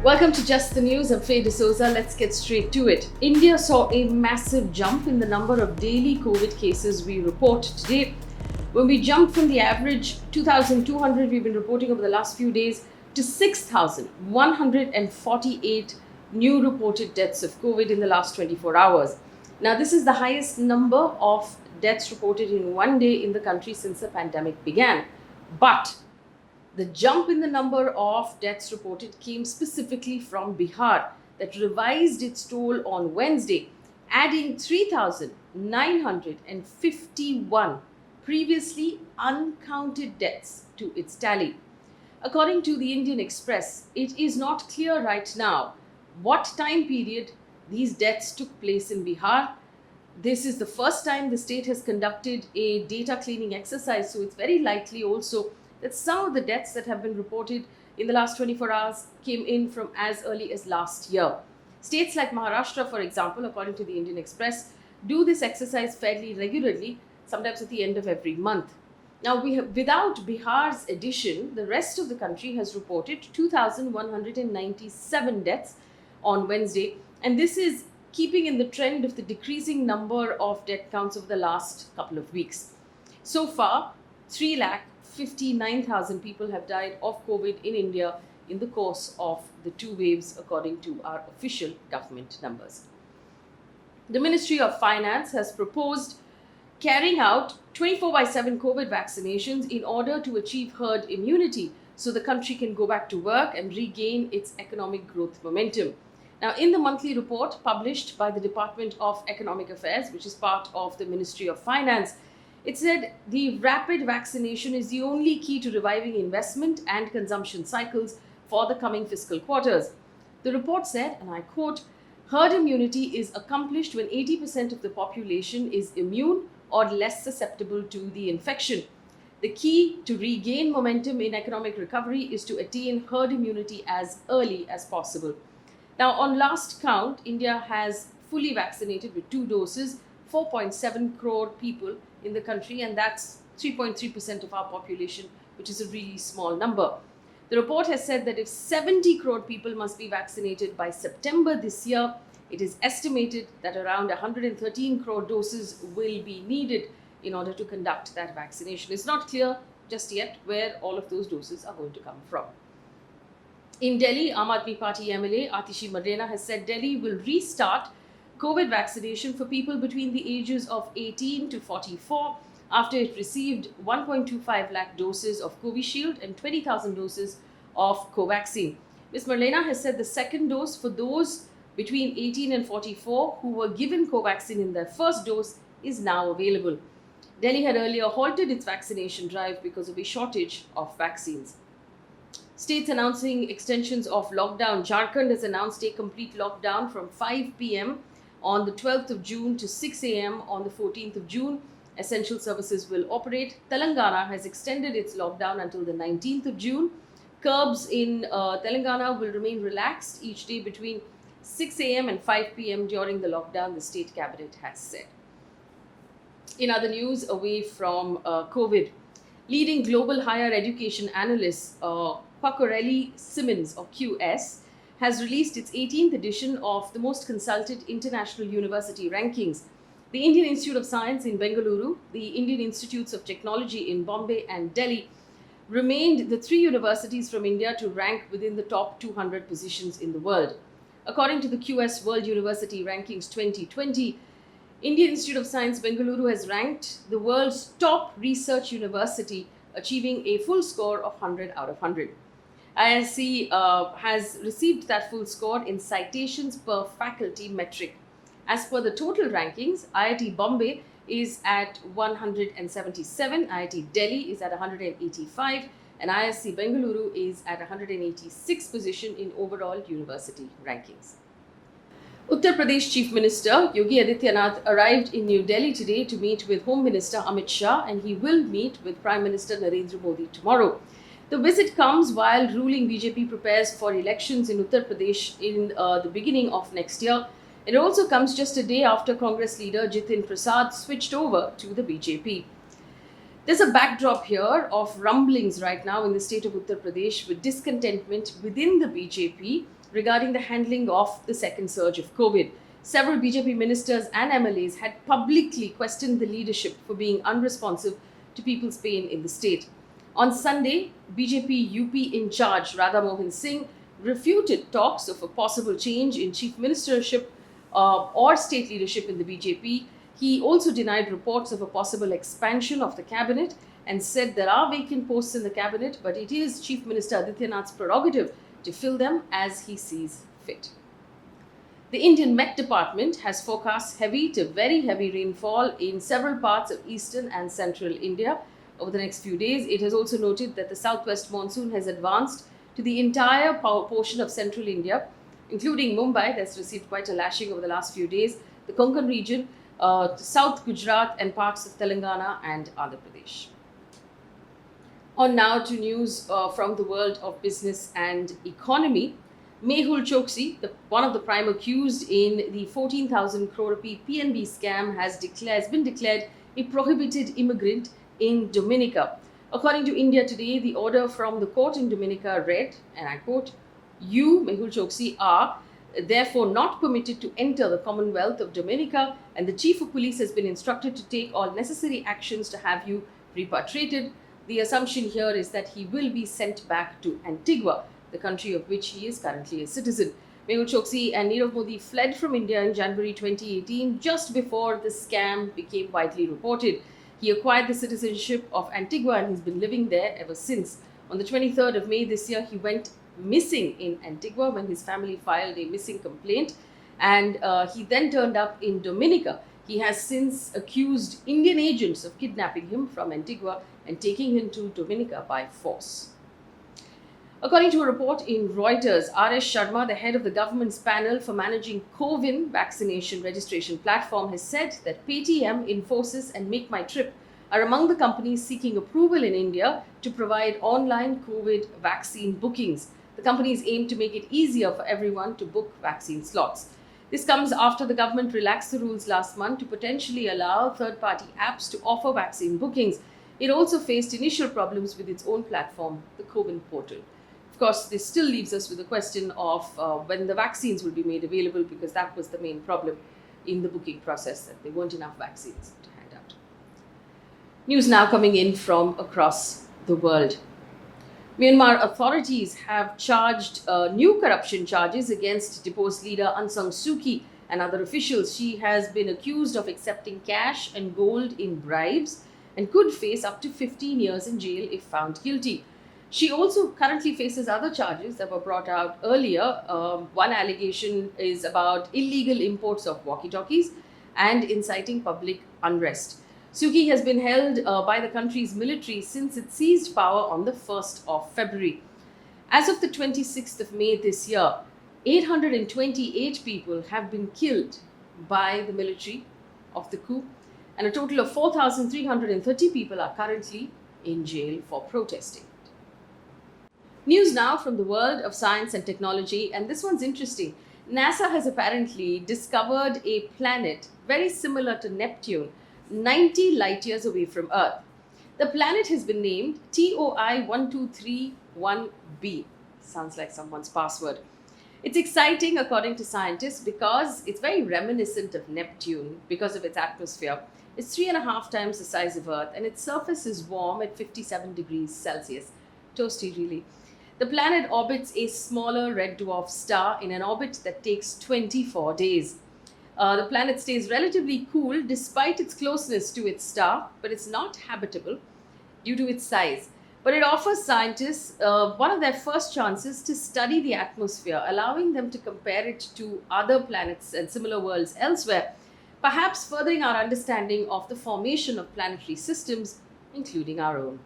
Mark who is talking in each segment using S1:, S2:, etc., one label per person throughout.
S1: Welcome to Just the News. I'm Faye. Let's get straight to it. India saw a massive jump in the number of daily COVID cases we report today. When we jumped from the average 2,200 we've been reporting over the last few days to 6,148 new reported deaths of COVID in the last 24 hours. Now, this is the highest number of deaths reported in one day in the country since the pandemic began. But the jump in the number of deaths reported came specifically from Bihar, that revised its toll on Wednesday, adding 3,951 previously uncounted deaths to its tally. According to the Indian Express, it is not clear right now what time period these deaths took place in Bihar. This is the first time the state has conducted a data cleaning exercise, so it's very likely also that some of the deaths that have been reported in the last 24 hours came in from as early as last year. States like Maharashtra, for example, according to the Indian Express, do this exercise fairly regularly, sometimes at the end of every month. Now, without Bihar's addition, the rest of the country has reported 2,197 deaths on Wednesday, and this is keeping in the trend of the decreasing number of death counts over the last couple of weeks. So far, 3,59,000 people have died of COVID in India in the course of the two waves, according to our official government numbers. The Ministry of Finance has proposed carrying out 24/7 COVID vaccinations in order to achieve herd immunity so the country can go back to work and regain its economic growth momentum. Now, in the monthly report published by the Department of Economic Affairs, which is part of the Ministry of Finance, it said the rapid vaccination is the only key to reviving investment and consumption cycles for the coming fiscal quarters. The report said, and I quote, "Herd immunity is accomplished when 80% of the population is immune or less susceptible to the infection. The key to regain momentum in economic recovery is to attain herd immunity as early as possible." Now, on last count, India has fully vaccinated with 2 doses 4.7 crore people in the country, and that's 3.3% of our population, which is a really small number. The report has said that if 70 crore people must be vaccinated by September this year, it is estimated that around 113 crore doses will be needed in order to conduct that vaccination. It's not clear just yet where all of those doses are going to come from. In Delhi, Aam Aadmi Party MLA Atishi Marrena has said Delhi will restart COVID vaccination for people between the ages of 18 to 44 after it received 1.25 lakh doses of Covishield and 20,000 doses of Covaxin. Ms. Marrena has said the second dose for those between 18 and 44 who were given Covaxin in their first dose is now available. Delhi had earlier halted its vaccination drive because of a shortage of vaccines. States announcing extensions of lockdown. Jharkhand has announced a complete lockdown from 5 p.m. on the 12th of June to 6 a.m. on the 14th of June. Essential services will operate. Telangana has extended its lockdown until the 19th of June. Curbs in Telangana will remain relaxed each day between 6 a.m. and 5 p.m. during the lockdown, the state cabinet has said. In other news, away from COVID, leading global higher education analyst Quacquarelli Simmons, or QS, has released its 18th edition of the most consulted international university rankings. The Indian Institute of Science in Bengaluru, the Indian Institutes of Technology in Bombay and Delhi remained the 3 universities from India to rank within the top 200 positions in the world. According to the QS World University Rankings 2020, Indian Institute of Science Bengaluru has ranked the world's top research university, achieving a full score of 100 out of 100. IISc has received that full score in citations per faculty metric. As per the total rankings, IIT Bombay is at 177, IIT Delhi is at 185, and IISc Bengaluru is at 186th position in overall university rankings. Uttar Pradesh Chief Minister Yogi Adityanath arrived in New Delhi today to meet with Home Minister Amit Shah, and he will meet with Prime Minister Narendra Modi tomorrow. The visit comes while ruling BJP prepares for elections in Uttar Pradesh in the beginning of next year. It also comes just a day after Congress leader Jitin Prasad switched over to the BJP. There's a backdrop here of rumblings right now in the state of Uttar Pradesh with discontentment within the BJP regarding the handling of the second surge of COVID. Several BJP ministers and MLAs had publicly questioned the leadership for being unresponsive to people's pain in the state. On Sunday, BJP UP in charge Radha Mohan Singh refuted talks of a possible change in chief ministership or state leadership in the BJP. He also denied reports of a possible expansion of the cabinet and said there are vacant posts in the cabinet, but it is Chief Minister Adityanath's prerogative to fill them as he sees fit. The Indian Met Department has forecast heavy to very heavy rainfall in several parts of eastern and central India over the next few days. It has also noted that the southwest monsoon has advanced to the entire portion of central India, including Mumbai, that's received quite a lashing over the last few days, the Konkan region, South Gujarat and parts of Telangana and Andhra Pradesh. On now to news from the world of business and economy. Mehul Choksi, one of the prime accused in the 14,000 crore rupee PNB scam, has been declared a prohibited immigrant in Dominica. According to India Today, the order from the court in Dominica read, and I quote, "You, Mehul Choksi, are therefore not permitted to enter the Commonwealth of Dominica, and the Chief of Police has been instructed to take all necessary actions to have you repatriated." The assumption here is that he will be sent back to Antigua, the country of which he is currently a citizen. Mehul Choksi and Nirav Modi fled from India in January 2018, just before the scam became widely reported. He acquired the citizenship of Antigua and he's been living there ever since. On the 23rd of May this year, he went missing in Antigua when his family filed a missing complaint, and he then turned up in Dominica. He has since accused Indian agents of kidnapping him from Antigua and taking him to Dominica by force. According to a report in Reuters, R.S. Sharma, the head of the government's panel for managing COVID vaccination registration platform, has said that Paytm, Infosys and MakeMyTrip are among the companies seeking approval in India to provide online COVID vaccine bookings. The companies aim to make it easier for everyone to book vaccine slots. This comes after the government relaxed the rules last month to potentially allow third-party apps to offer vaccine bookings. It also faced initial problems with its own platform, the COVID portal. Of course, this still leaves us with the question of when the vaccines will be made available, because that was the main problem in the booking process, that there weren't enough vaccines to hand out. News now coming in from across the world. Myanmar authorities have charged new corruption charges against deposed leader Aung San Suu Kyi and other officials. She has been accused of accepting cash and gold in bribes and could face up to 15 years in jail if found guilty. She also currently faces other charges that were brought out earlier. One allegation is about illegal imports of walkie-talkies and inciting public unrest. Suu Kyi has been held by the country's military since it seized power on the 1st of February. As of the 26th of May this year, 828 people have been killed by the military of the coup, and a total of 4,330 people are currently in jail for protesting. News now from the world of science and technology, and this one's interesting. NASA has apparently discovered a planet very similar to Neptune, 90 light years away from Earth. The planet has been named TOI 1231b. Sounds like someone's password. It's exciting, according to scientists, because it's very reminiscent of Neptune because of its atmosphere. It's 3.5 times the size of Earth, and its surface is warm at 57 degrees Celsius. Toasty, really. The planet orbits a smaller red dwarf star in an orbit that takes 24 days. The planet stays relatively cool despite its closeness to its star, but it's not habitable due to its size. But it offers scientists one of their first chances to study the atmosphere, allowing them to compare it to other planets and similar worlds elsewhere, perhaps furthering our understanding of the formation of planetary systems, including our own.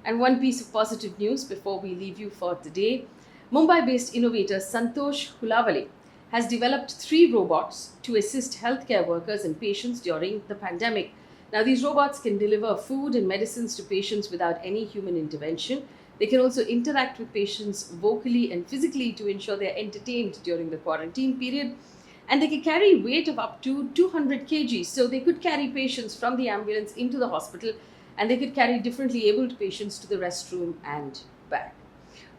S1: And one piece of positive news before we leave you for today. Mumbai-based innovator Santosh Hulavale has developed 3 robots to assist healthcare workers and patients during the pandemic. Now, these robots can deliver food and medicines to patients without any human intervention. They can also interact with patients vocally and physically to ensure they're entertained during the quarantine period. And they can carry weight of up to 200 kg. So they could carry patients from the ambulance into the hospital, and they could carry differently abled patients to the restroom and back.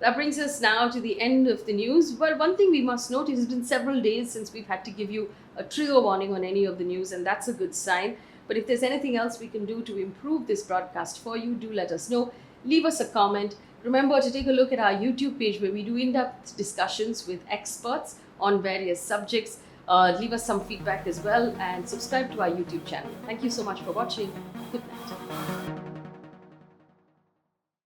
S1: That brings us now to the end of the news. But one thing we must note, it has been several days since we've had to give you a trigger warning on any of the news, and that's a good sign. But if there's anything else we can do to improve this broadcast for you, do let us know. Leave us a comment. Remember to take a look at our YouTube page where we do in-depth discussions with experts on various subjects. Leave us some feedback as well and subscribe to our YouTube channel. Thank you so much for watching. Good night.